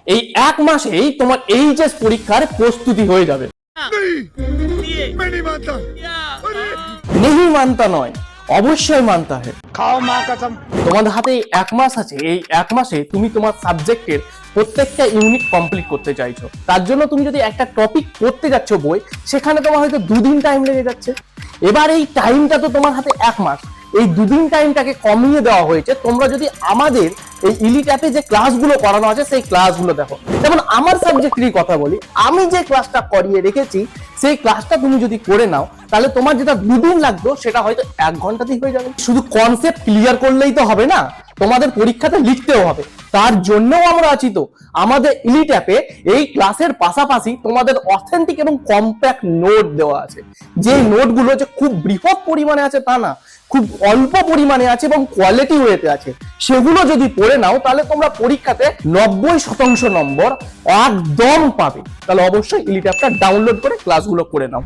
এই 1 মাসেই তোমার এইচএস পরীক্ষার প্রস্তুতি হয়ে যাবে। নেই মানতা নয়, অবশ্যই মানতা है। খাও মা কসম। তোমাদের হাতে 1 মাস আছে, এই 1 মাসে তুমি তোমার সাবজেক্টের প্রত্যেকটা ইউনিট কমপ্লিট করতে চাইছো। তার জন্য তুমি যদি একটা টপিক পড়তে যাচ্ছ বই, সেখানে তোমার হয়তো 2 দিন টাইম লেগে যাচ্ছে। এবার এই টাইমটা তো তোমার হাতে 1 মাস, এই 2 দিন টাইমটাকে কমিয়ে দেওয়া হয়েছে। তোমরা যদি আমাদের এই ইলিট অ্যাপে যে ক্লাসগুলো করানো আছে সেই ক্লাসগুলো দেখো। যেমন আমার সাবজেক্টেরই কথা বলি, আমি যে ক্লাসটা করিয়ে রেখেছি সেই ক্লাসটা তুমি যদি করে নাও, তাহলে তোমার যেটা 2 দিন লাগতো সেটা হয়তো 1 ঘন্টাতেই হয়ে যাবে। শুধু কনসেপ্ট ক্লিয়ার করলেই তো হবে না, তোমাদের পরীক্ষাতে লিখতেও হবে। তার জন্যও আমরা আছি তো। আমাদের ইলিট অ্যাপে এই ক্লাসের পাশাপাশি তোমাদের অথেন্টিক এবং কম্প্যাক্ট নোট দেওয়া আছে। যে নোটগুলো যে খুব বৃহৎ পরিমাণে আছে তা না, খুব অল্প পরিমাণে আছে এবং কোয়ালিটি ওয়েতে আছে। সেগুলো যদি পড়ে নাও তাহলে তোমরা পরীক্ষাতে 90% নম্বর একদম পাবে। তাহলে অবশ্যই ইলিট অ্যাপটা ডাউনলোড করে ক্লাসগুলো করে নাও।